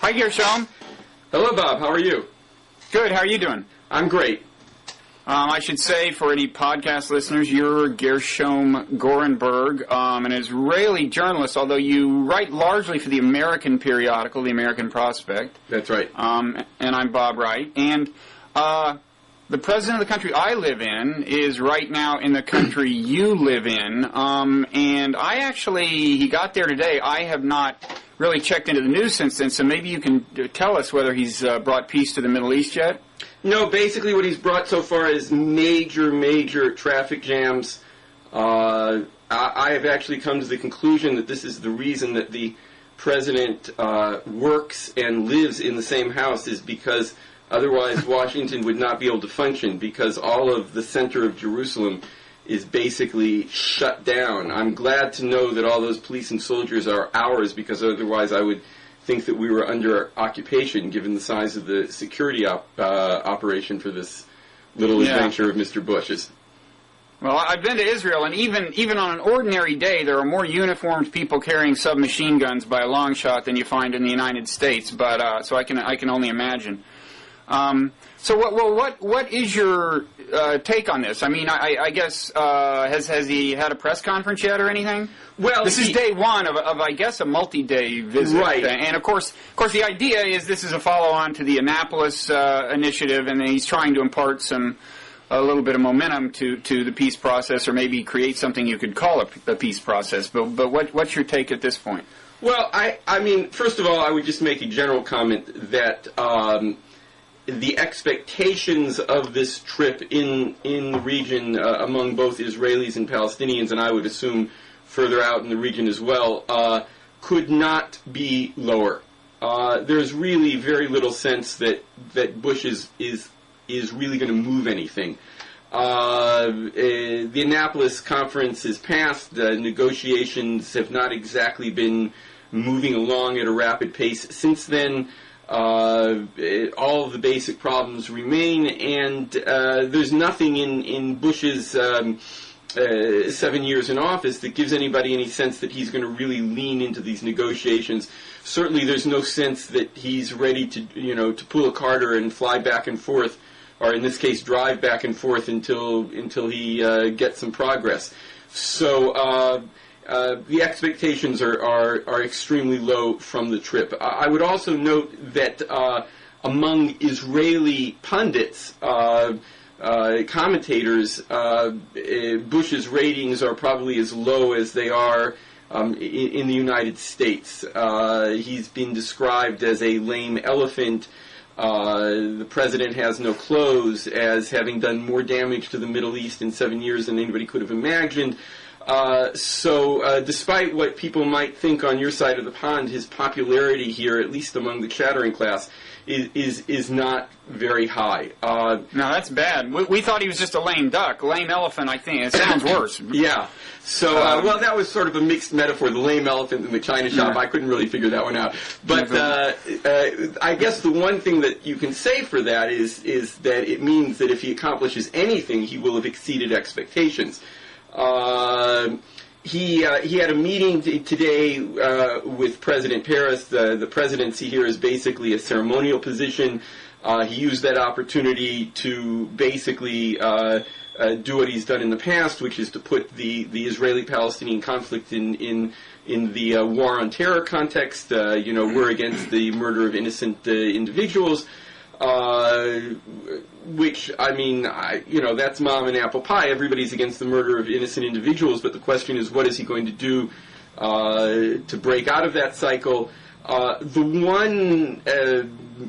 Hi, Gershom. Hello, Bob. How are you? Good. How are you doing? I'm great. I should say, for any podcast listeners, you're Gershom Gorenberg, an Israeli journalist, although you write largely for the American periodical, The American Prospect. That's right. And I'm Bob Wright. And the president of the country I live in is right now in the country you live in. And he got there today. I have not really checked into the news since then, so maybe you can tell us whether he's brought peace to the Middle East yet? No, basically what he's brought so far is major traffic jams. I have actually come to the conclusion that this is the reason that the president works and lives in the same house, is because otherwise Washington would not be able to function, because all of the center of Jerusalem is basically shut down. I'm glad to know that all those police and soldiers are ours, because otherwise I would think that we were under occupation, given the size of the security operation for this little adventure of Mr. Bush's. Well, I've been to Israel, and even on an ordinary day, there are more uniformed people carrying submachine guns by a long shot than you find in the United States. But so I can only imagine. So what is your take on this? I mean, I guess has he had a press conference yet or anything? Well, this is day one of I guess a multi-day visit, right? And of course the idea is this is a follow-on to the Annapolis initiative, and he's trying to impart a little bit of momentum to the peace process, or maybe create something you could call a peace process. But what's your take at this point? Well, I mean, first of all, I would just make a general comment that the expectations of this trip in the region among both Israelis and Palestinians, and I would assume further out in the region as well, could not be lower. There's really very little sense that Bush is really going to move anything. The Annapolis conference is past. Negotiations have not exactly been moving along at a rapid pace since then. All of the basic problems remain, and there's nothing in Bush's 7 years in office that gives anybody any sense that he's going to really lean into these negotiations. Certainly, there's no sense that he's ready to pull a Carter and fly back and forth, or in this case, drive back and forth until he gets some progress. So the expectations are extremely low from the trip. I would also note that among Israeli pundits, commentators, Bush's ratings are probably as low as they are in the United States. He's been described as a lame elephant. The president has no clothes, as having done more damage to the Middle East in 7 years than anybody could have imagined. So despite what people might think on your side of the pond, his popularity here, at least among the chattering class, is not very high. No, that's bad. We thought he was just a lame duck. Lame elephant, I think. It sounds worse. Yeah. So, well, that was sort of a mixed metaphor, the lame elephant in the china shop. I couldn't really figure that one out. But I guess the one thing that you can say for that is that it means that if he accomplishes anything, he will have exceeded expectations. He had a meeting today with President Peres. The presidency here is basically a ceremonial position. He used that opportunity to basically do what he's done in the past, which is to put the Israeli-Palestinian conflict in the war on terror context. We're against the murder of innocent individuals. Which, I mean, that's mom and apple pie. Everybody's against the murder of innocent individuals, but the question is, what is he going to do to break out of that cycle? The one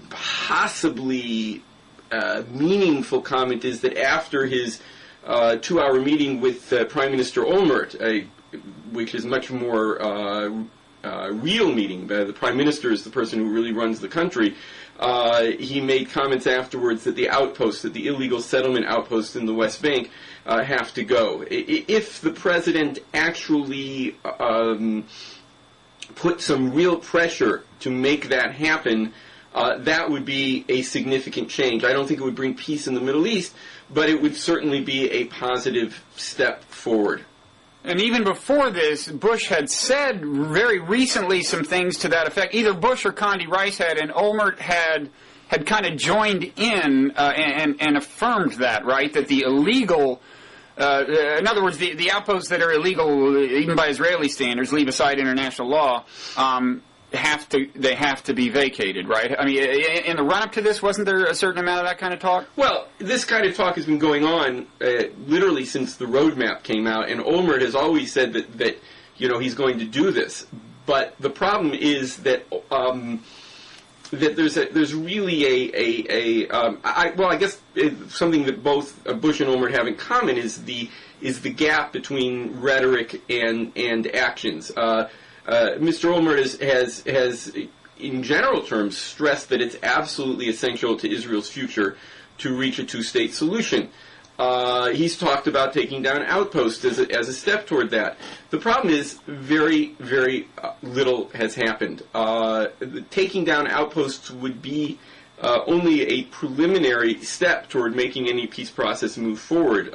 possibly meaningful comment is that after his 2-hour meeting with Prime Minister Olmert, which is much more real meeting, the Prime Minister is the person who really runs the country, he made comments afterwards that the illegal settlement outposts in the West Bank have to go. If the president actually put some real pressure to make that happen, that would be a significant change. I don't think it would bring peace in the Middle East, but it would certainly be a positive step forward. And even before this, Bush had said very recently some things to that effect. Either Bush or Condi Rice had, and Olmert had kind of joined in and affirmed that, right? That the illegal, in other words, the outposts that are illegal, even by Israeli standards, leave aside international law, have to be vacated, right? I mean, in the run-up to this, wasn't there a certain amount of that kind of talk? Well, this kind of talk has been going on literally since the roadmap came out, and Olmert has always said that he's going to do this. But the problem is that there's really I guess something that both Bush and Olmert have in common is the gap between rhetoric and actions. Mr. Olmert has, in general terms, stressed that it's absolutely essential to Israel's future to reach a two-state solution. He's talked about taking down outposts as a step toward that. The problem is very, very little has happened. Taking down outposts would be only a preliminary step toward making any peace process move forward.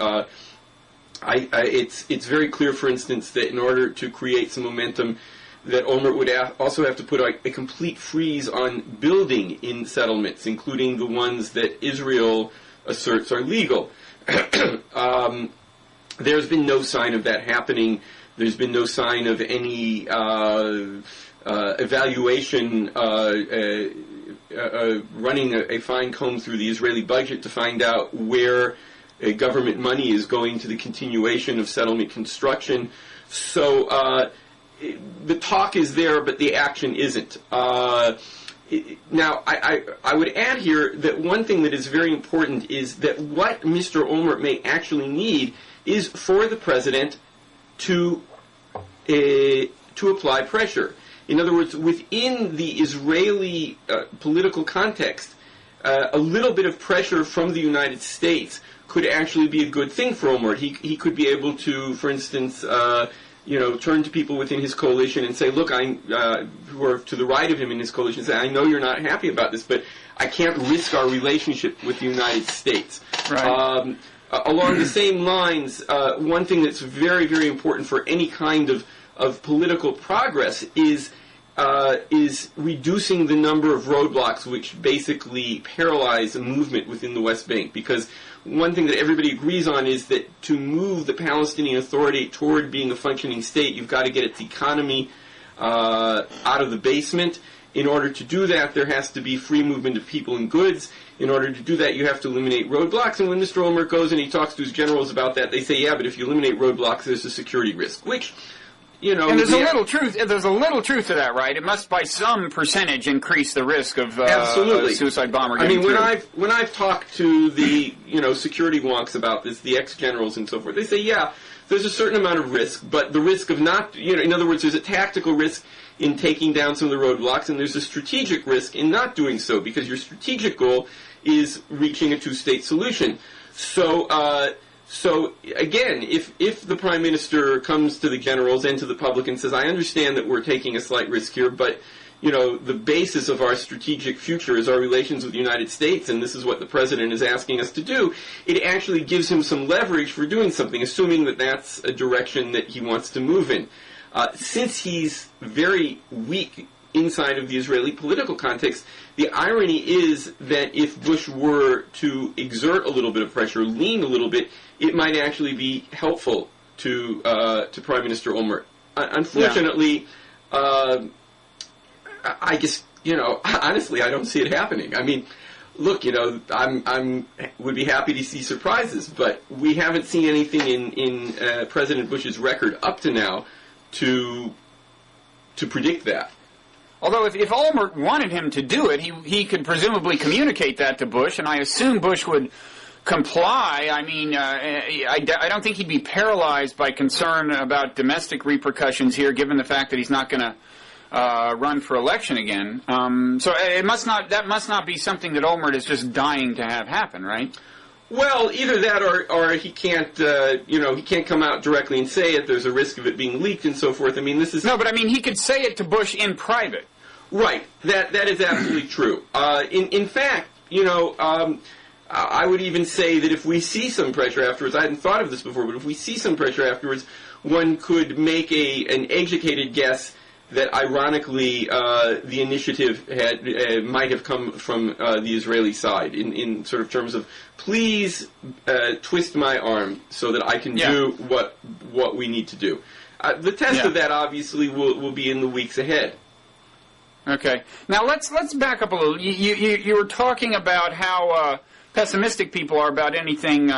It's very clear, for instance, that in order to create some momentum, that Olmert would also have to put a complete freeze on building in settlements, including the ones that Israel asserts are legal. There's been no sign of that happening. There's been no sign of any evaluation, running a fine comb through the Israeli budget to find out where government money is going to the continuation of settlement construction. So the talk is there, but the action isn't. Now, I would add here that one thing that is very important is that what Mr. Olmert may actually need is for the president to apply pressure. In other words, within the Israeli political context, a little bit of pressure from the United States could actually be a good thing for Olmert. He could be able to, for instance, turn to people within his coalition and say, look, who are to the right of him in his coalition, say, I know you're not happy about this, but I can't risk our relationship with the United States. Right. Along the same lines, one thing that's very, very important for any kind of political progress is reducing the number of roadblocks which basically paralyze a movement within the West Bank. Because one thing that everybody agrees on is that to move the Palestinian Authority toward being a functioning state, you've got to get its economy out of the basement. In order to do that, there has to be free movement of people and goods. In order to do that, you have to eliminate roadblocks. And when Mr. Olmert goes and he talks to his generals about that, they say, yeah, but if you eliminate roadblocks, there's a security risk, which... and there's a little truth. There's a little truth to that, right? It must, by some percentage, increase the risk of a suicide bomber. I mean, when I've talked to the security wonks about this, the ex-generals and so forth, they say, yeah, there's a certain amount of risk, but the risk of not, in other words, there's a tactical risk in taking down some of the roadblocks, and there's a strategic risk in not doing so, because your strategic goal is reaching a two-state solution. So again, if the Prime Minister comes to the generals and to the public and says, I understand that we're taking a slight risk here, but the basis of our strategic future is our relations with the United States, and this is what the President is asking us to do, it actually gives him some leverage for doing something, assuming that that's a direction that he wants to move in. Since he's very weak inside of the Israeli political context, the irony is that if Bush were to exert a little bit of pressure, lean a little bit, it might actually be helpful to Prime Minister Olmert. Unfortunately, I guess honestly, I don't see it happening. I mean, look, I'm would be happy to see surprises, but we haven't seen anything in President Bush's record up to now to predict that. Although if Olmert wanted him to do it, he could presumably communicate that to Bush, and I assume Bush would comply. I mean, I don't think he'd be paralyzed by concern about domestic repercussions here, given the fact that he's not going to run for election again. So that must not be something that Olmert is just dying to have happen, right? Well, either that or he can't, he can't come out directly and say it. There's a risk of it being leaked and so forth. I mean, this is... No, but I mean, he could say it to Bush in private. Right. That is absolutely true. In fact, I would even say that if we see some pressure afterwards, I hadn't thought of this before, but if we see some pressure afterwards, one could make an educated guess that ironically the initiative might have come from the Israeli side in sort of terms of please twist my arm so that I can do what we need to do. The test of that obviously will be in the weeks ahead. Okay. Now let's back up a little. You were talking about how pessimistic people are about anything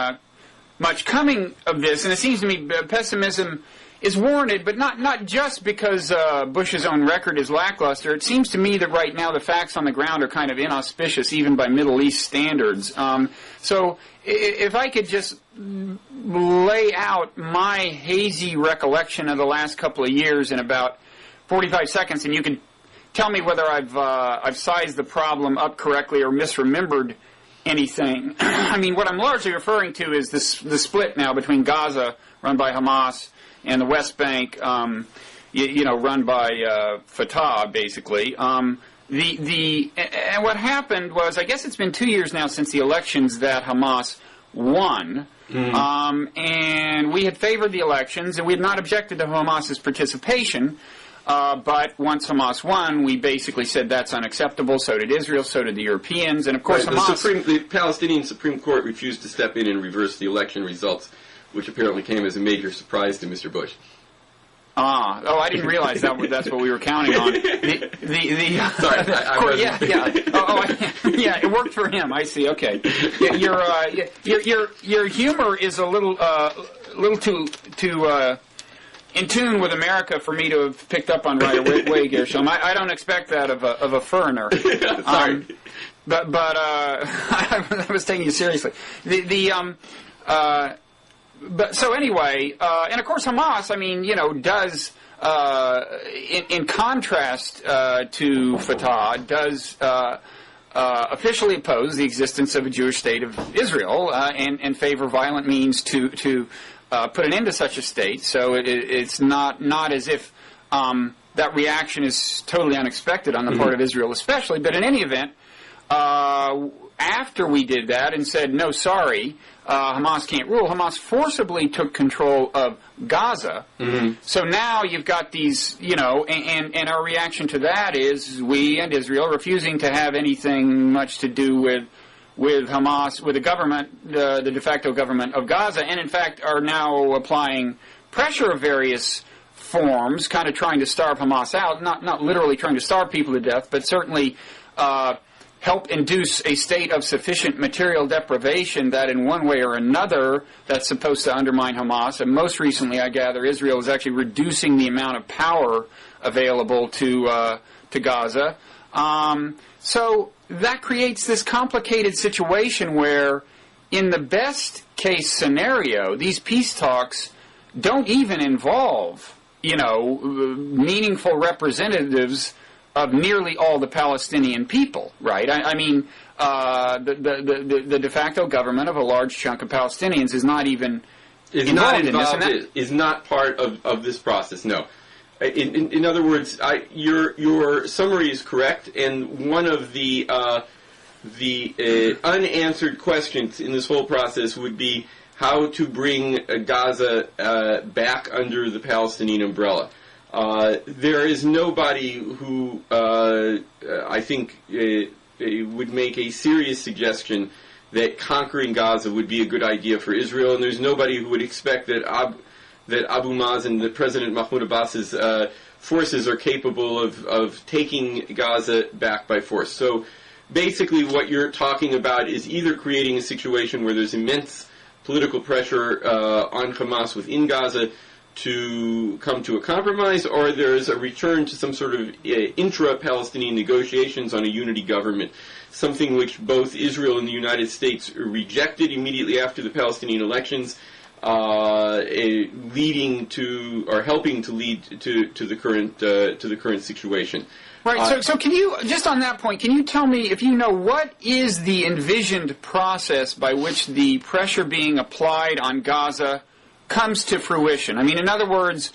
much coming of this, and it seems to me pessimism is warranted, but not just because Bush's own record is lackluster. It seems to me that right now the facts on the ground are kind of inauspicious, even by Middle East standards. So if I could just lay out my hazy recollection of the last couple of years in about 45 seconds, and you can tell me whether I've sized the problem up correctly or misremembered anything. I mean, what I'm largely referring to is the split now between Gaza, run by Hamas, and the West Bank, run by Fatah, basically. And what happened was, I guess it's been 2 years now since the elections that Hamas won. And we had favored the elections, and we had not objected to Hamas's participation. But once Hamas won, we basically said that's unacceptable. So did Israel, so did the Europeans, and of course Hamas... The Palestinian Supreme Court refused to step in and reverse the election results, which apparently came as a major surprise to Mr. Bush. I didn't realize that's what we were counting on. Sorry, I wasn't. Yeah, it worked for him. I see. Okay, your humor is a little too in tune with America for me to have picked up on right away, Gershom. I don't expect that of a foreigner. Sorry, but I was taking you seriously. But so anyway, and of course Hamas, I mean, does in contrast to Fatah, does officially oppose the existence of a Jewish state of Israel and favor violent means to put an end to such a state. So it's not as if that reaction is totally unexpected on the part of Israel, especially. But in any event, after we did that and said no, sorry. Hamas can't rule. Hamas forcibly took control of Gaza. So now you've got these, and our reaction to that is we and Israel refusing to have anything much to do with Hamas, with the government, the de facto government of Gaza, and in fact are now applying pressure of various forms, kind of trying to starve Hamas out, not literally trying to starve people to death, but certainly help induce a state of sufficient material deprivation that in one way or another that's supposed to undermine Hamas. And most recently, I gather, Israel is actually reducing the amount of power available to Gaza. So that creates this complicated situation where in the best case scenario, these peace talks don't even involve, meaningful representatives of nearly all the Palestinian people, right? I mean, the de facto government of a large chunk of Palestinians is not even involved in this. Is not part of this process, no. In other words, your summary is correct, and one of the unanswered questions in this whole process would be how to bring Gaza back under the Palestinian umbrella. There is nobody who I think would make a serious suggestion that conquering Gaza would be a good idea for Israel, and there's nobody who would expect that Abu Mazen, that President Mahmoud Abbas's forces are capable of taking Gaza back by force. So basically what you're talking about is either creating a situation where there's immense political pressure on Hamas within Gaza to come to a compromise, or there's a return to some sort of intra-Palestinian negotiations on a unity government, something which both Israel and the United States rejected immediately after the Palestinian elections, leading to, or helping to lead to the current situation. Right. So can you, just on that point, can you tell me, if you know, what is the envisioned process by which the pressure being applied on Gaza comes to fruition? I mean, in other words,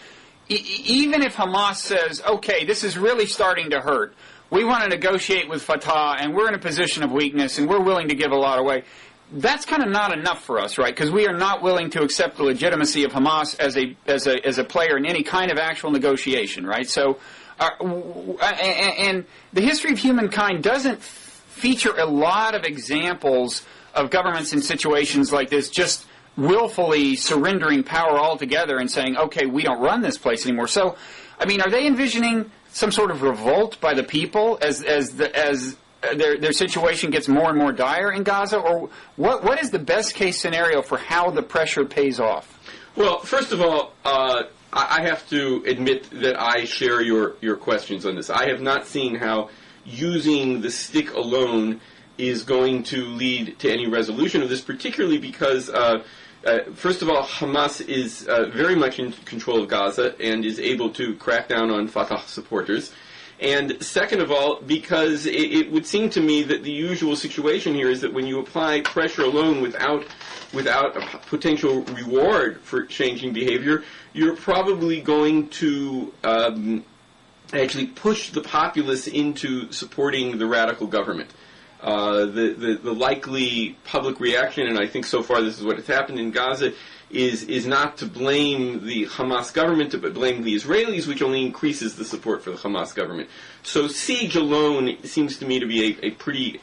even if Hamas says, okay, this is really starting to hurt, we want to negotiate with Fatah, and we're in a position of weakness, and we're willing to give a lot away, that's kind of not enough for us, right? Because we are not willing to accept the legitimacy of Hamas as a player in any kind of actual negotiation, right? So, and the history of humankind doesn't feature a lot of examples of governments in situations like this just willfully surrendering power altogether and saying, okay, we don't run this place anymore. So, I mean, are they envisioning some sort of revolt by the people as their situation gets more and more dire in Gaza? Or what is the best case scenario for how the pressure pays off? Well, first of all, I have to admit that I share your questions on this. I have not seen how using the stick alone is going to lead to any resolution of this, particularly because, first of all, Hamas is very much in control of Gaza and is able to crack down on Fatah supporters. And second of all, because it would seem to me that the usual situation here is that when you apply pressure alone without a potential reward for changing behavior, you're probably going to actually push the populace into supporting the radical government. The likely public reaction, and I think so far this is what has happened in Gaza, is not to blame the Hamas government, but blame the Israelis, which only increases the support for the Hamas government. So siege alone seems to me to be a pretty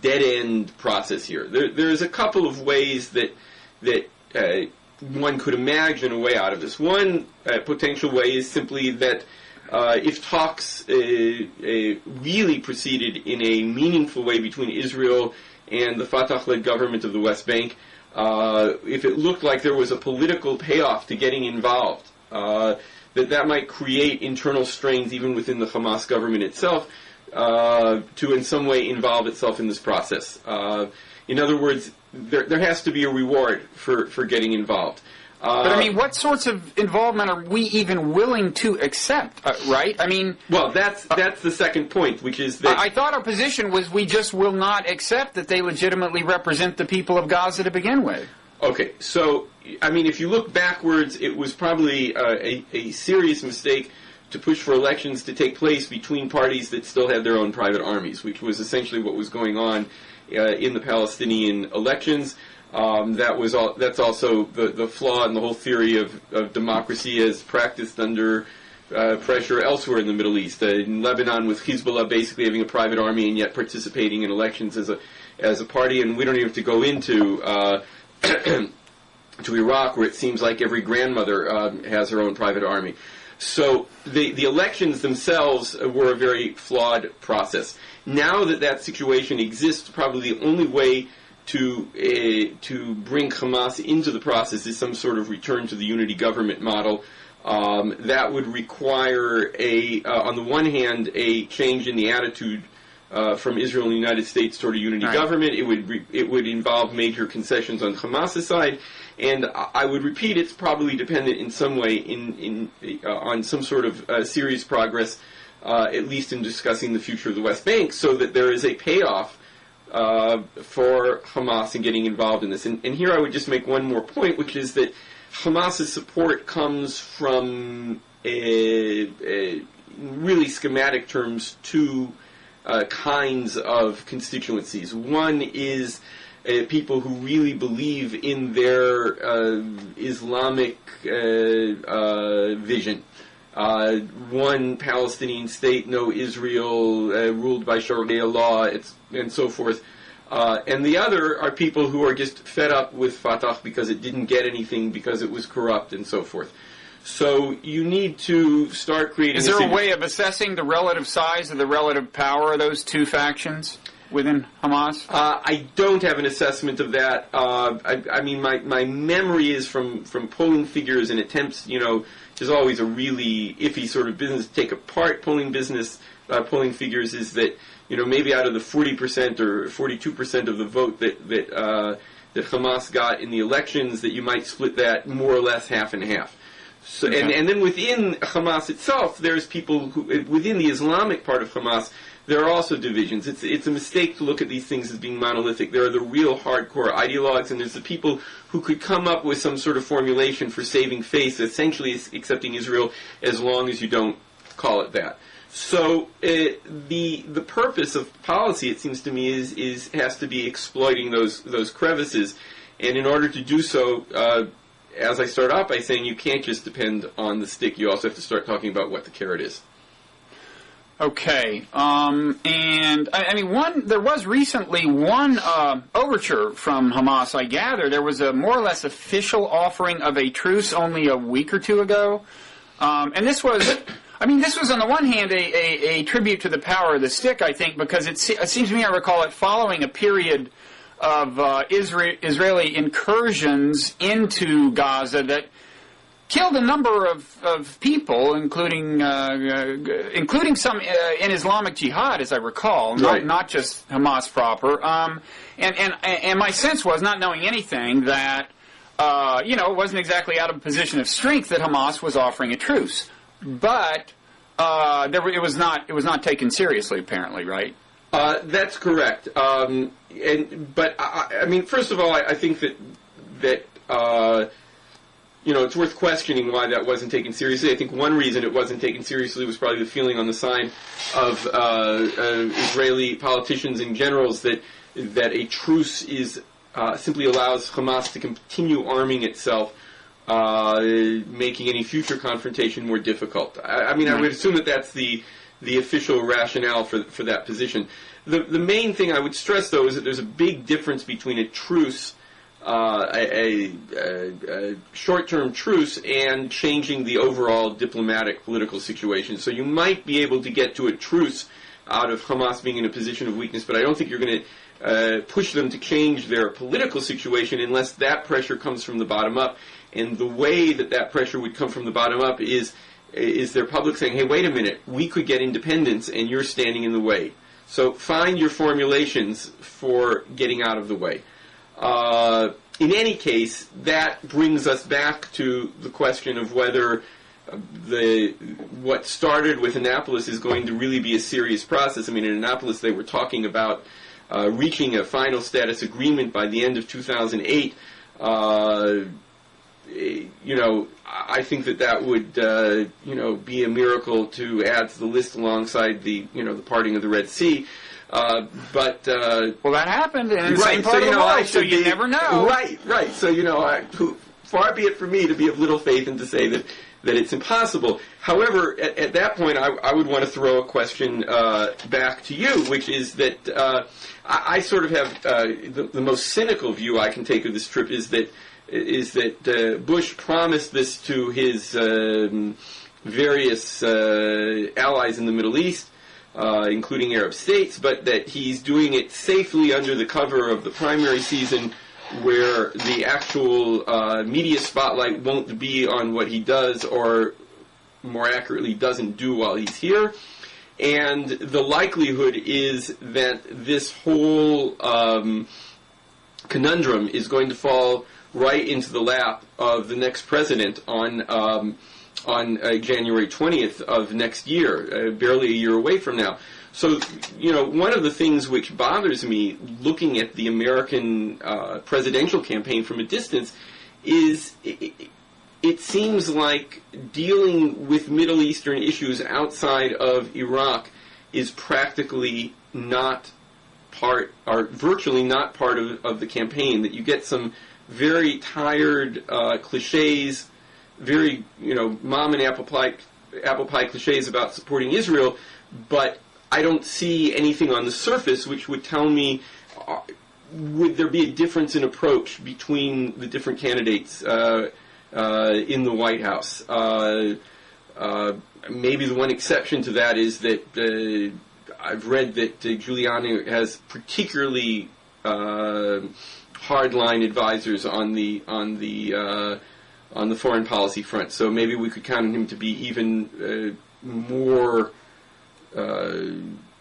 dead-end process here. There's a couple of ways that one could imagine a way out of this. One potential way is simply that if talks really proceeded in a meaningful way between Israel and the Fatah-led government of the West Bank, if it looked like there was a political payoff to getting involved, that might create internal strains even within the Hamas government itself to in some way involve itself in this process. In other words, there has to be a reward for getting involved. But I mean, what sorts of involvement are we even willing to accept, right? I mean... Well, that's the second point, which is that... I thought our position was we just will not accept that they legitimately represent the people of Gaza to begin with. Okay, so, I mean, if you look backwards, it was probably a serious mistake to push for elections to take place between parties that still had their own private armies, which was essentially what was going on in the Palestinian elections. That's also the flaw in the whole theory of democracy as practiced under pressure elsewhere in the Middle East. In Lebanon, with Hezbollah basically having a private army and yet participating in elections as a party, and we don't even have to go into to Iraq, where it seems like every grandmother has her own private army. So the elections themselves were a very flawed process. Now that situation exists, probably the only way to bring Hamas into the process is some sort of return to the unity government model. That would require on the one hand, a change in the attitude from Israel and the United States toward a unity government. It would involve major concessions on Hamas's side, and I would repeat, it's probably dependent in some way on some sort of serious progress, at least in discussing the future of the West Bank, so that there is a payoff for Hamas in getting involved in this. And here I would just make one more point, which is that Hamas's support comes from really schematic terms two kinds of constituencies. One is people who really believe in their Islamic vision. One Palestinian state, no Israel, ruled by Sharia law, and so forth. And the other are people who are just fed up with Fatah because it didn't get anything, because it was corrupt, and so forth. So you need to start creating... Is there a way of assessing the relative size or the relative power of those two factions within Hamas? I don't have an assessment of that. I mean, my memory is from polling figures and attempts, there's always a really iffy sort of business to take apart polling figures, is that, maybe out of the 40% or 42% of the vote that Hamas got in the elections, that you might split that more or less half and half. So, Okay. and then within Hamas itself, there's people who, within the Islamic part of Hamas, there are also divisions. It's a mistake to look at these things as being monolithic. There are the real hardcore ideologues, and there's the people who could come up with some sort of formulation for saving face, essentially accepting Israel as long as you don't call it that. So the purpose of policy, it seems to me, has to be exploiting those crevices, and in order to do so, as I start off by saying, you can't just depend on the stick. You also have to start talking about what the carrot is. Okay, and I mean, there was recently one overture from Hamas. I gather there was a more or less official offering of a truce only a week or two ago, and this was. I mean, this was on the one hand a tribute to the power of the stick, I think, because it seems to me I recall it following a period of Israeli incursions into Gaza that killed a number of people, including some in Islamic Jihad, as I recall, right. not just Hamas proper. And my sense was, not knowing anything, that it wasn't exactly out of a position of strength that Hamas was offering a truce. But it was not taken seriously, apparently, right? That's correct. But I mean, first of all, I think that it's worth questioning why that wasn't taken seriously. I think one reason it wasn't taken seriously was probably the feeling on the side of Israeli politicians and generals that a truce simply allows Hamas to continue arming itself, making any future confrontation more difficult. I mean, I would assume that that's the official rationale for that position. The main thing I would stress, though, is that there's a big difference between a truce, a short-term truce, and changing the overall diplomatic political situation. So you might be able to get to a truce out of Hamas being in a position of weakness, but I don't think you're going to push them to change their political situation unless that pressure comes from the bottom up. And the way that pressure would come from the bottom up is their public saying, hey, wait a minute, we could get independence and you're standing in the way. So find your formulations for getting out of the way. In any case, that brings us back to the question of whether what started with Annapolis is going to really be a serious process. I mean, in Annapolis they were talking about reaching a final status agreement by the end of 2008. I think that would, be a miracle to add to the list alongside the parting of the Red Sea. Well, that happened in the right, same part of the world, so you never know. Right. So, far be it for me to be of little faith and to say that it's impossible. However, at that point, I would want to throw a question back to you, which is that I sort of have the most cynical view I can take of this trip is that Bush promised this to his various allies in the Middle East, including Arab states, but that he's doing it safely under the cover of the primary season, where the actual media spotlight won't be on what he does, or more accurately, doesn't do while he's here. And the likelihood is that this whole conundrum is going to fall right into the lap of the next president on January 20th of next year, barely a year away from now. So, one of the things which bothers me looking at the American presidential campaign from a distance is it seems like dealing with Middle Eastern issues outside of Iraq is practically not part, or virtually not part of the campaign, that you get some very tired cliches, very, mom and apple pie cliches about supporting Israel, but I don't see anything on the surface which would tell me would there be a difference in approach between the different candidates in the White House. Maybe the one exception to that is that I've read that Giuliani has particularly hardline advisors on the foreign policy front. So maybe we could count on him to be even more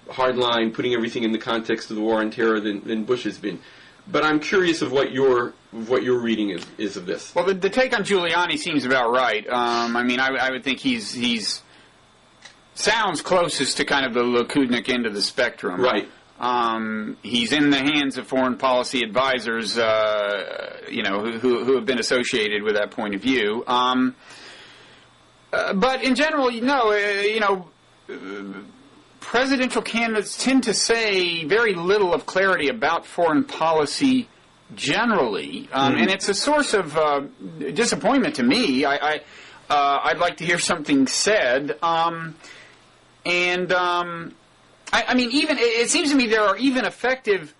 hardline, putting everything in the context of the war on terror than Bush has been. But I'm curious of what your reading is of this. Well, the take on Giuliani seems about right. I would think he's sounds closest to kind of the Likudnik end of the spectrum. Right. He's in the hands of foreign policy advisors, who have been associated with that point of view. But in general, presidential candidates tend to say very little of clarity about foreign policy generally, and it's a source of disappointment to me. I'd like to hear something said, I mean, even it seems to me there are even effective,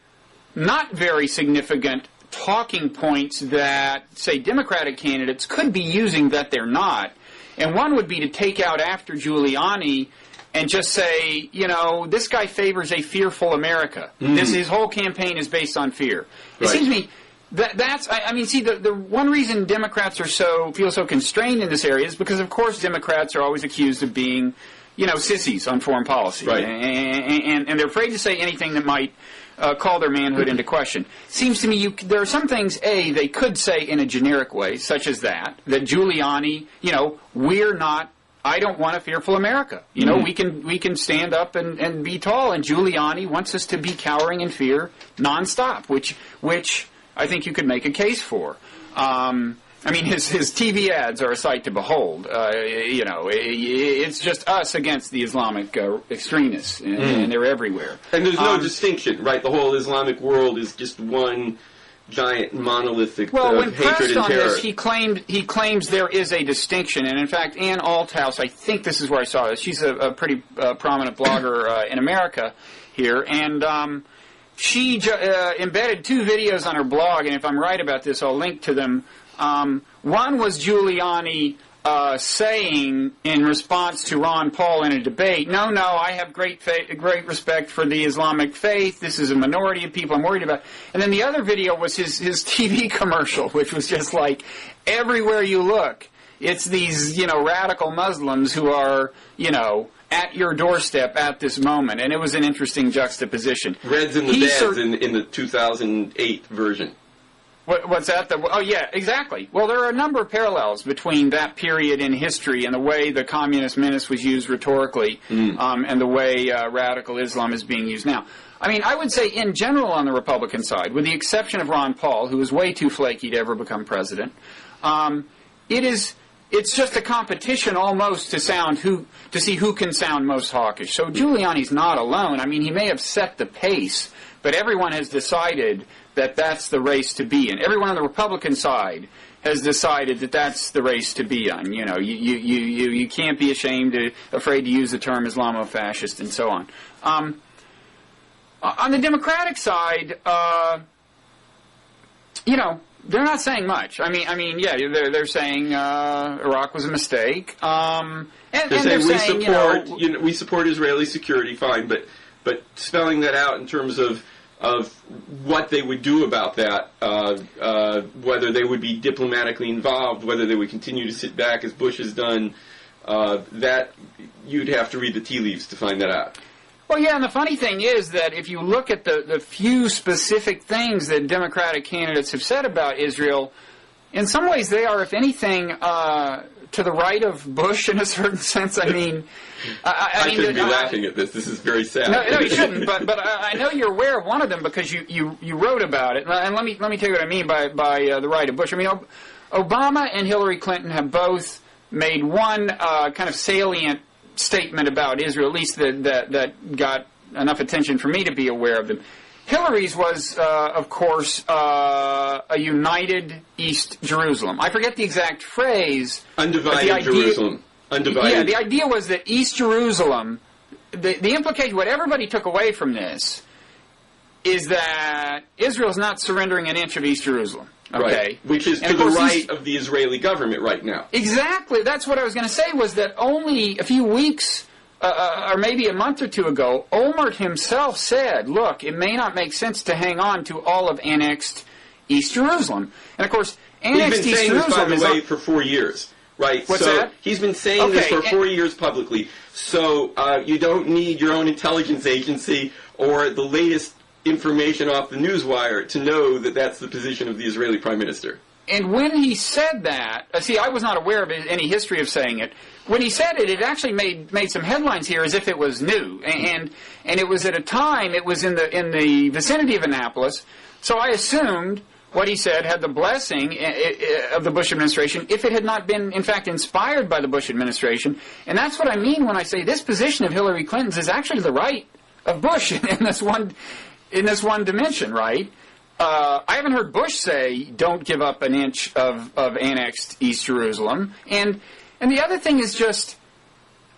not very significant talking points that, say, Democratic candidates could be using that they're not. And one would be to take out after Giuliani and just say, you know, this guy favors a fearful America. His whole campaign is based on fear. It seems to me that's, I mean, see, the one reason Democrats feel so constrained in this area is because, of course, Democrats are always accused of being, you know, sissies on foreign policy. Right. And they're afraid to say anything that might call their manhood into question. Seems to me there are some things, they could say in a generic way, such as that Giuliani, you know, I don't want a fearful America. You know, we can stand up and be tall, and Giuliani wants us to be cowering in fear nonstop, which I think you could make a case for. I mean, his TV ads are a sight to behold. You know, it's just us against the Islamic extremists, and they're everywhere. And there's no distinction, right? The whole Islamic world is just one giant monolithic when hatred pressed and on terror. this, he claims there is a distinction, and in fact, Ann Althouse, I think this is where I saw this. She's a pretty prominent blogger in America here, and she embedded 2 videos on her blog, and if I'm right about this, I'll link to them. One was Giuliani saying in response to Ron Paul in a debate, no, I have great respect for the Islamic faith. This is a minority of people I'm worried about. And then the other video was his TV commercial, which was just like, everywhere you look, it's these, you know, radical Muslims who are, you know, at your doorstep at this moment. And it was an interesting juxtaposition. Reds and the Dads in the 2008 version. What's that? Oh, yeah, exactly. Well, there are a number of parallels between that period in history and the way the communist menace was used rhetorically and the way radical Islam is being used now. I mean, I would say in general on the Republican side, with the exception of Ron Paul, who is way too flaky to ever become president, it's just a competition almost to see who can sound most hawkish. So Giuliani's not alone. I mean, he may have set the pace, but everyone has decided that that's the race to be in. Everyone on the Republican side has decided that that's the race to be on. You know, you can't be afraid to use the term Islamofascist and so on. On the Democratic side, you know, they're not saying much. I mean, yeah, they're saying Iraq was a mistake. And they're saying we support Israeli security, fine, but spelling that out in terms of what they would do about that, whether they would be diplomatically involved, whether they would continue to sit back as Bush has done, that you'd have to read the tea leaves to find that out. Well, yeah, and the funny thing is that if you look at the few specific things that Democratic candidates have said about Israel, in some ways they are, if anything, to the right of Bush in a certain sense. I mean, I shouldn't be laughing at this. This is very sad. No, you shouldn't. But I know you're aware of one of them because you wrote about it. And let me tell you what I mean by the right of Bush. I mean, Obama and Hillary Clinton have both made one kind of salient statement about Israel, at least that got enough attention for me to be aware of them. Hillary's was, of course, a united East Jerusalem. I forget the exact phrase. Undivided Jerusalem. Undivided. Yeah, the idea was that East Jerusalem, the implication, what everybody took away from this, is that Israel's not surrendering an inch of East Jerusalem. Okay. Right. Which is to the right of the Israeli government right now. Exactly. That's what I was going to say, was that only a few weeks or maybe a month or two ago, Olmert himself said, look, it may not make sense to hang on to all of annexed East Jerusalem. And, of course, annexed East Jerusalem is... He's been saying this, by the way, for 4 years. Right. What's that? He's been saying this for 4 years publicly. So you don't need your own intelligence agency or the latest information off the newswire to know that that's the position of the Israeli Prime Minister. And when he said that, see, I was not aware of any history of saying it. When he said it, it actually made some headlines here as if it was new, and it was at a time, it was in the vicinity of Annapolis. So I assumed, what he said had the blessing of the Bush administration if it had not been, in fact, inspired by the Bush administration. And that's what I mean when I say this position of Hillary Clinton's is actually to the right of Bush in this one dimension, right? I haven't heard Bush say, don't give up an inch of annexed East Jerusalem. And the other thing is just,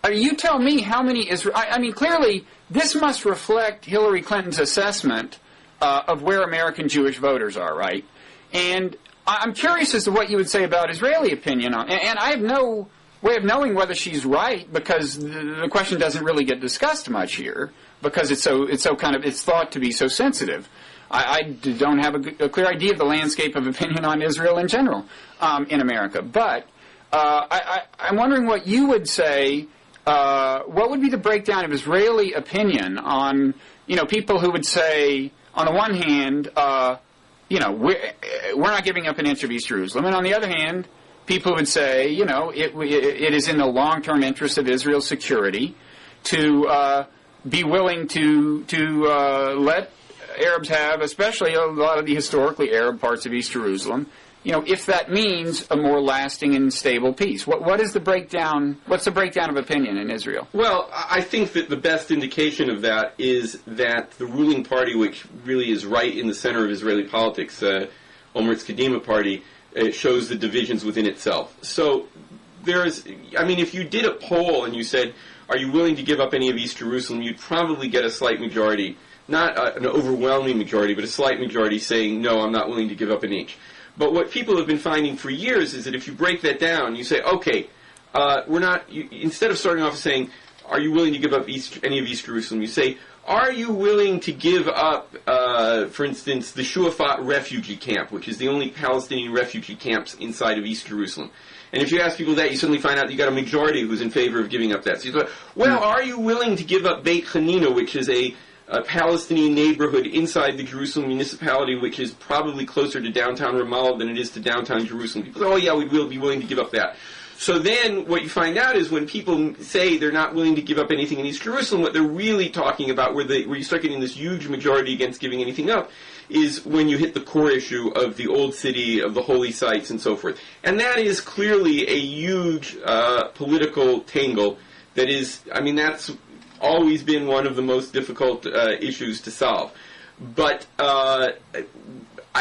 you tell me how many I mean, clearly, this must reflect Hillary Clinton's assessment of where American Jewish voters are, right? And I'm curious as to what you would say about Israeli opinion on, and I have no way of knowing whether she's right because the question doesn't really get discussed much here because it's thought to be so sensitive. I don't have a clear idea of the landscape of opinion on Israel in general in America, but I'm wondering what you would say. What would be the breakdown of Israeli opinion on, people who would say, on the one hand, we're not giving up an inch of East Jerusalem, and on the other hand, people who would say, it is in the long-term interest of Israel's security to be willing to let Arabs have, especially a lot of the historically Arab parts of East Jerusalem, if that means a more lasting and stable peace. What is the breakdown? What's the breakdown of opinion in Israel? Well, I think that the best indication of that is that the ruling party, which really is right in the center of Israeli politics, Olmert's Kadima party, shows the divisions within itself. So if you did a poll and you said, are you willing to give up any of East Jerusalem, you'd probably get a slight majority, not an overwhelming majority, but a slight majority saying, no, I'm not willing to give up an inch. But what people have been finding for years is that if you break that down, you say, okay, instead of starting off saying, are you willing to give up any of East Jerusalem, you say, are you willing to give up, for instance, the Shuafat refugee camp, which is the only Palestinian refugee camps inside of East Jerusalem? And if you ask people that, you suddenly find out you got a majority who's in favor of giving up that. So you go, well, are you willing to give up Beit Hanina, which is a Palestinian neighborhood inside the Jerusalem municipality, which is probably closer to downtown Ramallah than it is to downtown Jerusalem? People say, oh yeah, we will be willing to give up that. So then what you find out is when people say they're not willing to give up anything in East Jerusalem, what they're really talking about, where you start getting this huge majority against giving anything up, is when you hit the core issue of the old city, of the holy sites, and so forth. And that is clearly a huge political tangle that is, that's always been one of the most difficult issues to solve. But I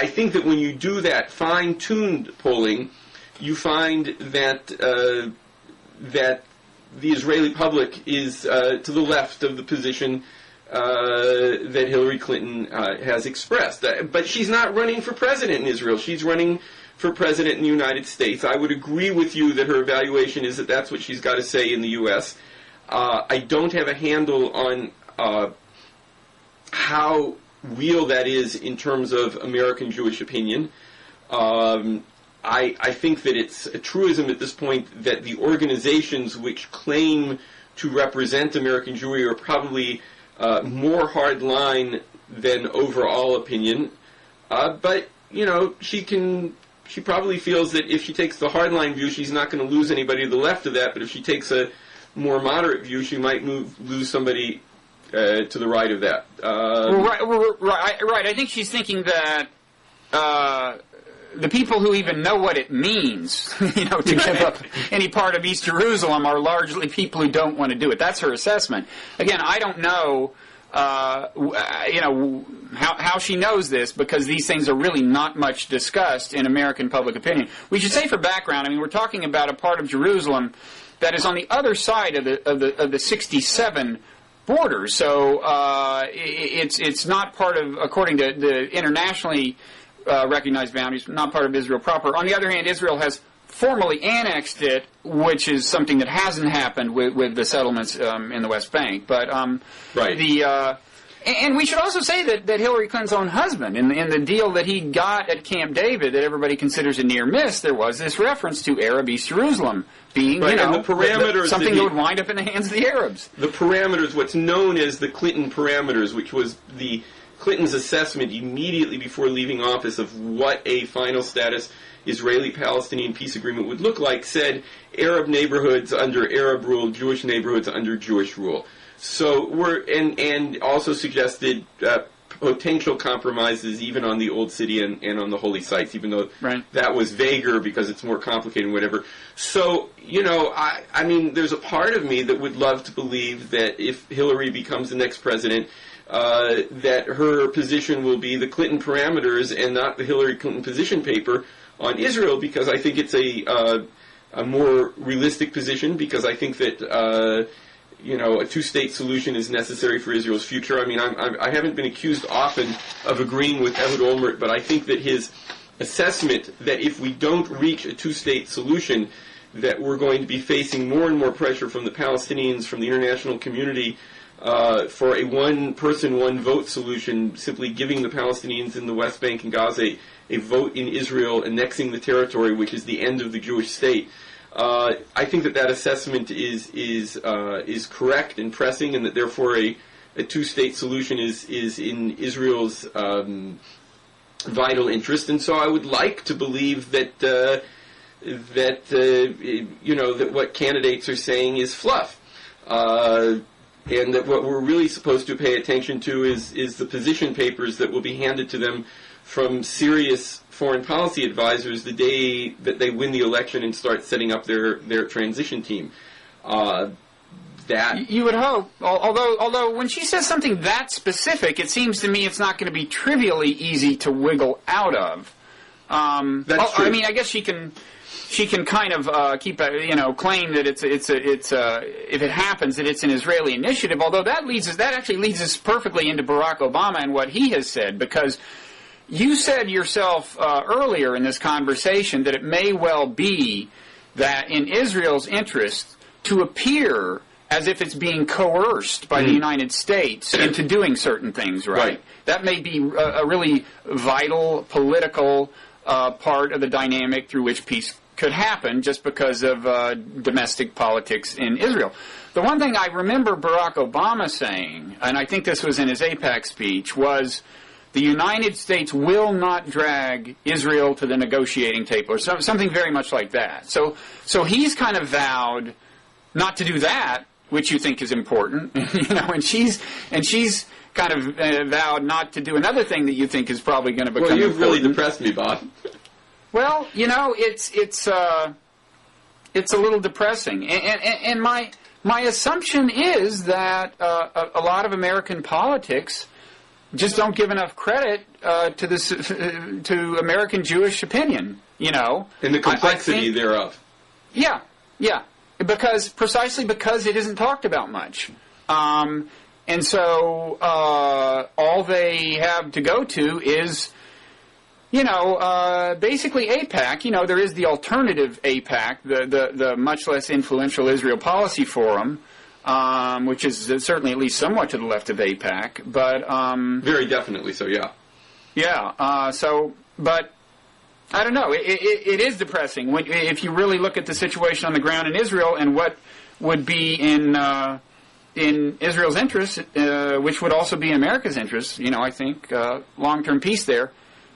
think that when you do that fine-tuned polling, you find that that the Israeli public is to the left of the position that Hillary Clinton has expressed. But she's not running for president in Israel. She's running for president in the United States. I would agree with you that her evaluation is that that's what she's got to say in the U.S. I don't have a handle on how real that is in terms of American Jewish opinion. I think that it's a truism at this point that the organizations which claim to represent American Jewry are probably more hardline than overall opinion. But, she probably feels that if she takes the hardline view, she's not going to lose anybody to the left of that, but if she takes a more moderate view, she might lose somebody to the right of that. Right. I think she's thinking that the people who even know what it means, to give up any part of East Jerusalem are largely people who don't want to do it. That's her assessment. Again, I don't know, how she knows this because these things are really not much discussed in American public opinion. We should say for background, we're talking about a part of Jerusalem that is on the other side of the 67 borders. So it's not part of, according to the internationally recognized boundaries, not part of Israel proper. On the other hand, Israel has formally annexed it, which is something that hasn't happened with the settlements in the West Bank. But right. And we should also say that Hillary Clinton's own husband, in the deal that he got at Camp David that everybody considers a near miss, there was this reference to Arab East Jerusalem being, right, and the parameters something that would wind up in the hands of the Arabs. The parameters, what's known as the Clinton parameters, which was Clinton's assessment immediately before leaving office of what a final status Israeli-Palestinian peace agreement would look like, said Arab neighborhoods under Arab rule, Jewish neighborhoods under Jewish rule. So and also suggested potential compromises even on the Old City and on the holy sites, even though that was vaguer because it's more complicated and whatever. So, I mean, there's a part of me that would love to believe that if Hillary becomes the next president, that her position will be the Clinton parameters and not the Hillary Clinton position paper on Israel, because I think it's a more realistic position, because I think that a two-state solution is necessary for Israel's future. I mean, I haven't been accused often of agreeing with Ehud Olmert, but I think that his assessment that if we don't reach a two-state solution, that we're going to be facing more and more pressure from the Palestinians, from the international community, for a one-person, one-vote solution, simply giving the Palestinians in the West Bank and Gaza a vote in Israel, annexing the territory, which is the end of the Jewish state. I think that assessment is correct and pressing, and that therefore a two-state solution is in Israel's vital interest. And so I would like to believe that what candidates are saying is fluff, and that what we're really supposed to pay attention to is the position papers that will be handed to them from serious foreign policy advisors the day that they win the election and start setting up their transition team. That you would hope. Although when she says something that specific, it seems to me it's not going to be trivially easy to wiggle out of. That's true. I mean, I guess she can kind of keep claim that it's if it happens that it's an Israeli initiative. Although that actually leads us perfectly into Barack Obama and what he has said, because you said yourself earlier in this conversation that it may well be that in Israel's interest to appear as if it's being coerced by the United States into doing certain things, right? That may be a really vital political part of the dynamic through which peace could happen, just because of domestic politics in Israel. The one thing I remember Barack Obama saying, and I think this was in his AIPAC speech, was the United States will not drag Israel to the negotiating table, or something very much like that. So he's kind of vowed not to do that, which you think is important, and she's kind of vowed not to do another thing that you think is probably going to become important. Well, you've really depressed me, Bob. Well, it's a little depressing, and my assumption is that a lot of American politics just don't give enough credit to American Jewish opinion, And the complexity thereof. Yeah, precisely because it isn't talked about much. And so all they have to go to is, basically AIPAC. There is the alternative AIPAC, the much less influential Israel Policy Forum, which is certainly at least somewhat to the left of AIPAC, but very definitely so. Yeah. Yeah. But I don't know. It is depressing if you really look at the situation on the ground in Israel and what would be in Israel's interest, which would also be in America's interest. I think long-term peace there.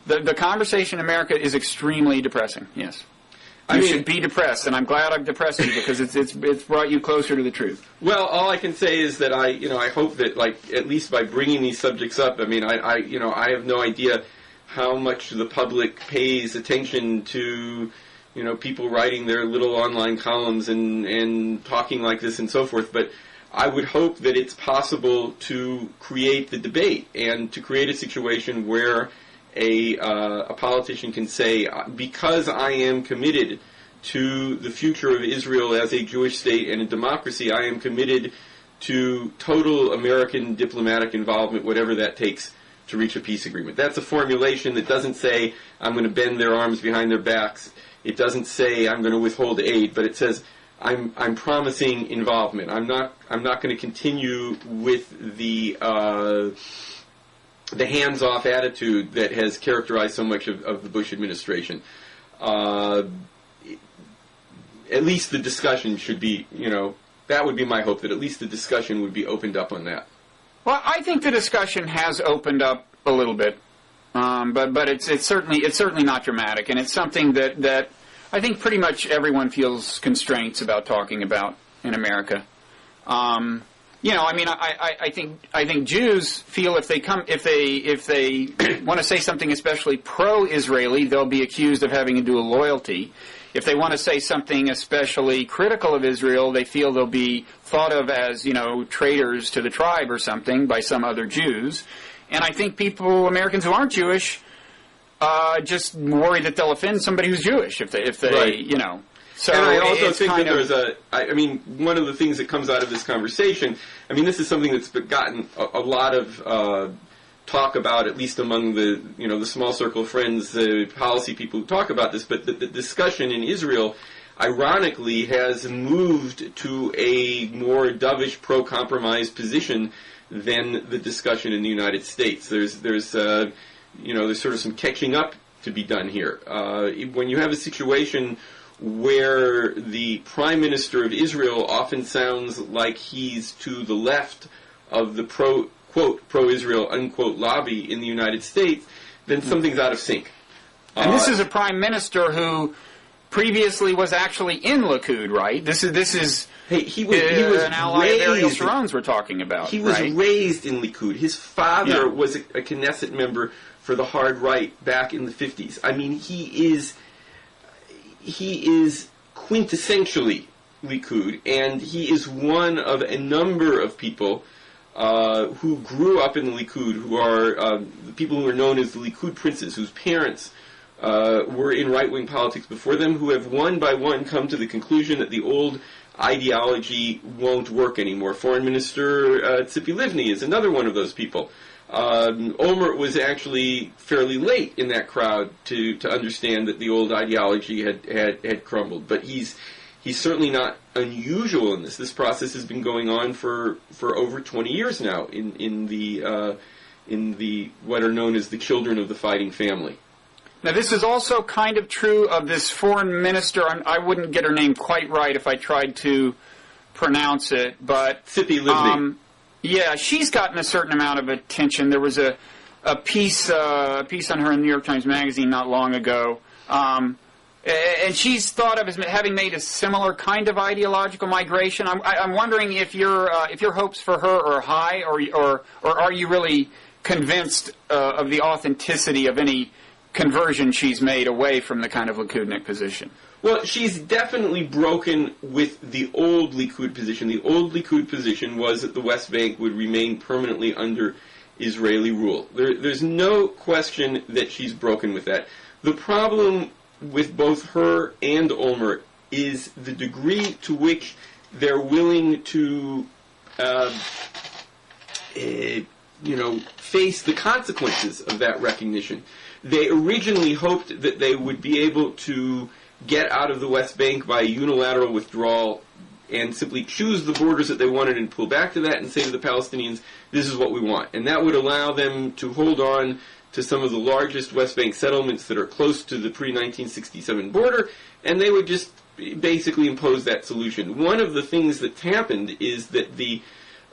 The conversation in America is extremely depressing. Yes. You should be depressed, and I'm glad I've depressed you because it's brought you closer to the truth. Well, all I can say is that I hope that, at least by bringing these subjects up, I have no idea how much the public pays attention to, people writing their little online columns and talking like this and so forth, but I would hope that it's possible to create the debate and to create a situation where a politician can say, because I am committed to the future of Israel as a Jewish state and a democracy, I am committed to total American diplomatic involvement, whatever that takes to reach a peace agreement. That's a formulation that doesn't say I'm going to bend their arms behind their backs. It doesn't say I'm going to withhold aid, but it says I'm promising involvement. I'm not going to continue with the hands-off attitude that has characterized so much of the Bush administration. At least the discussion should be, that would be my hope, that at least the discussion would be opened up on that. Well, I think the discussion has opened up a little bit, but it's certainly not dramatic, and it's something that I think pretty much everyone feels constraints about talking about in America. I mean, I think Jews feel if they want to say something especially pro-Israeli, they'll be accused of having a dual loyalty. If they want to say something especially critical of Israel, they feel they'll be thought of as, traitors to the tribe or something by some other Jews. And I think Americans who aren't Jewish, just worry that they'll offend somebody who's Jewish if they right. So and I also think that one of the things that comes out of this conversation, this is something that's gotten a lot of talk about, at least among the small circle of friends, the policy people who talk about this, but the discussion in Israel, ironically, has moved to a more dovish pro-compromise position than the discussion in the United States. There's sort of some catching up to be done here. When you have a situation where the Prime Minister of Israel often sounds like he's to the left of the pro-Israel, unquote, lobby in the United States, then something's out of sync. And this is a Prime Minister who previously was actually in Likud, right? This is he was an ally of Ariel Sharon's we're talking about. He was raised in Likud. His father was a Knesset member for the hard right back in the 50s. I mean, he is quintessentially Likud, and he is one of a number of people who grew up in the Likud, who are the people who are known as the Likud princes, whose parents were in right-wing politics before them, who have one by one come to the conclusion that the old ideology won't work anymore. Foreign Minister Tzipi Livni is another one of those people. Olmert was actually fairly late in that crowd to understand that the old ideology had crumbled. But he's certainly not unusual in this. This process has been going on for over 20 years now in the what are known as the children of the fighting family. Now, this is also kind of true of this foreign minister. I wouldn't get her name quite right if I tried to pronounce it, but Tzipi Livni. Yeah, she's gotten a certain amount of attention. There was a piece on her in the New York Times Magazine not long ago, and she's thought of as having made a similar kind of ideological migration. I'm wondering if your hopes for her are high, or are you really convinced of the authenticity of any conversion she's made away from the kind of Likudnik position? Well, she's definitely broken with the old Likud position. The old Likud position was that the West Bank would remain permanently under Israeli rule. There's no question that she's broken with that. The problem with both her and Olmert is the degree to which they're willing to, face the consequences of that recognition. They originally hoped that they would be able to get out of the West Bank by unilateral withdrawal and simply choose the borders that they wanted and pull back to that and say to the Palestinians, this is what we want. And that would allow them to hold on to some of the largest West Bank settlements that are close to the pre-1967 border, and they would just basically impose that solution. One of the things that's happened is that the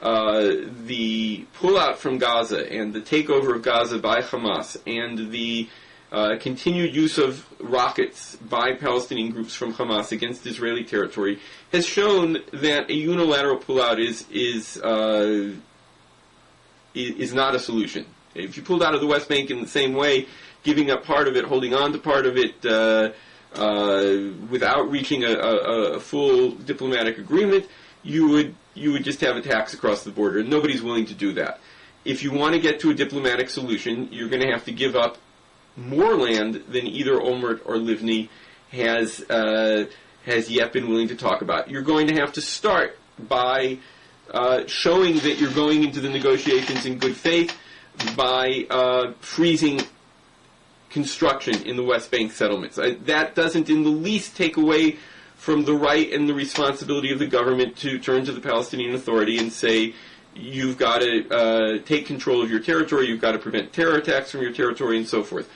pullout from Gaza and the takeover of Gaza by Hamas and the continued use of rockets by Palestinian groups from Hamas against Israeli territory has shown that a unilateral pullout is not a solution. If you pulled out of the West Bank in the same way, giving up part of it, holding on to part of it without reaching a full diplomatic agreement, you would just have attacks across the border, and nobody's willing to do that. If you want to get to a diplomatic solution, you're going to have to give up more land than either Olmert or Livni has yet been willing to talk about. You're going to have to start by showing that you're going into the negotiations in good faith by freezing construction in the West Bank settlements. That doesn't in the least take away from the right and the responsibility of the government to turn to the Palestinian Authority and say, you've got to take control of your territory, you've got to prevent terror attacks from your territory, and so forth.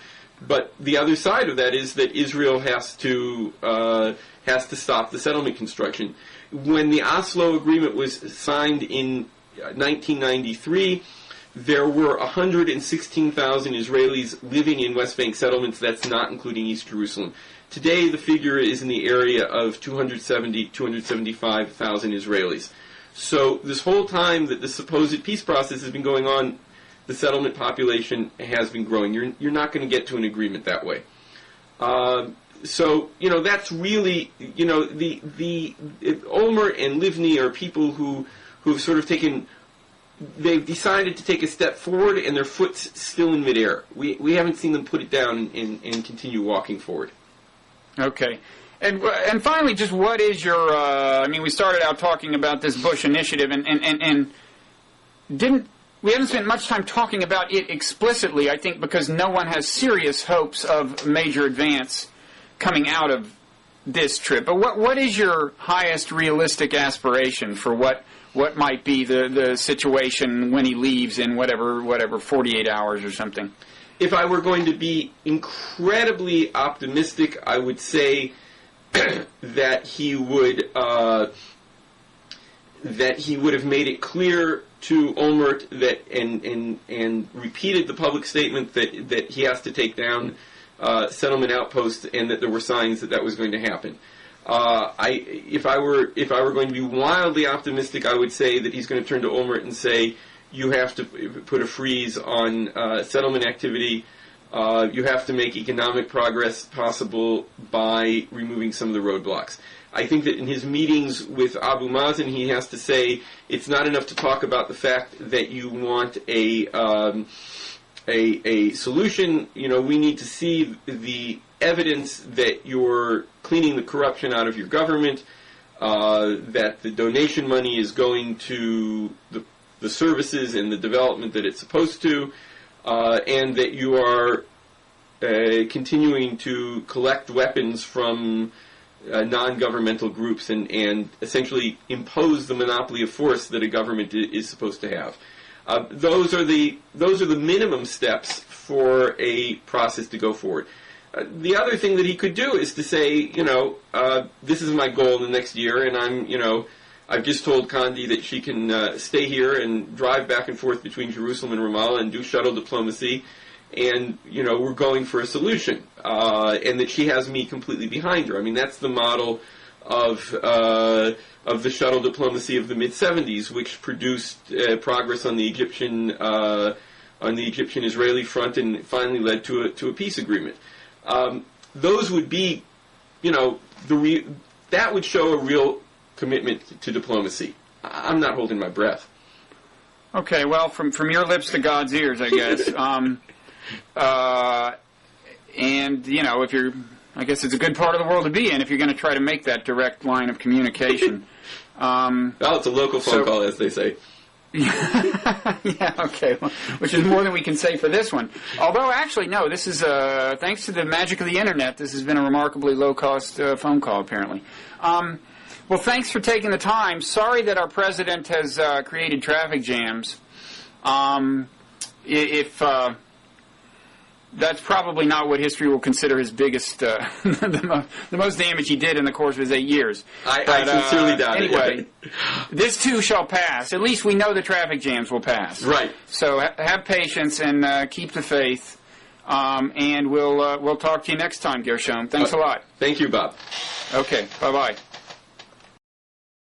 But the other side of that is that Israel has to stop the settlement construction. When the Oslo Agreement was signed in 1993, there were 116,000 Israelis living in West Bank settlements. That's not including East Jerusalem. Today, the figure is in the area of 275,000 Israelis. So this whole time that the supposed peace process has been going on, the settlement population has been growing. You're not going to get to an agreement that way. So that's really Olmert and Livni are people who've sort of they've decided to take a step forward and their foot's still in midair. We haven't seen them put it down and continue walking forward. Okay. And finally, just what is your, we started out talking about this Bush initiative and we haven't spent much time talking about it explicitly, I think, because no one has serious hopes of major advance coming out of this trip. But what is your highest realistic aspiration for what might be the situation when he leaves in whatever 48 hours or something? If I were going to be incredibly optimistic, I would say that he would have made it clear to Olmert that and repeated the public statement that he has to take down settlement outposts, and that there were signs that was going to happen. If I were going to be wildly optimistic, I would say that he's going to turn to Olmert and say, you have to put a freeze on settlement activity. You have to make economic progress possible by removing some of the roadblocks. I think that in his meetings with Abu Mazen, he has to say it's not enough to talk about the fact that you want a solution. We need to see the evidence that you're cleaning the corruption out of your government, that the donation money is going to the services and the development that it's supposed to, and that you are continuing to collect weapons from non-governmental groups and essentially impose the monopoly of force that a government is supposed to have. Those are the minimum steps for a process to go forward. The other thing that he could do is to say, this is my goal in the next year, and I've just told Condi that she can stay here and drive back and forth between Jerusalem and Ramallah and do shuttle diplomacy, and we're going for a solution, and that she has me completely behind her. That's the model of the shuttle diplomacy of the mid-'70s, which produced progress on the Egyptian-Israeli front and finally led to a peace agreement. Those would be, that would show a real commitment to diplomacy. I'm not holding my breath. Okay, well, from your lips to God's ears, I guess. And if you're, I guess it's a good part of the world to be in if you're going to try to make that direct line of communication. Well, it's a local phone call, as they say. Yeah, okay. Well, which is more than we can say for this one. Although, actually, no, this is, thanks to the magic of the Internet, this has been a remarkably low-cost phone call, apparently. Well, thanks for taking the time. Sorry that our president has created traffic jams. That's probably not what history will consider his biggest, the most damage he did in the course of his 8 years. I sincerely doubt it. Anyway, this too shall pass. At least we know the traffic jams will pass. Right. So have patience and keep the faith. And we'll talk to you next time, Gershom. Thanks a lot. Thank you, Bob. Okay. Bye-bye.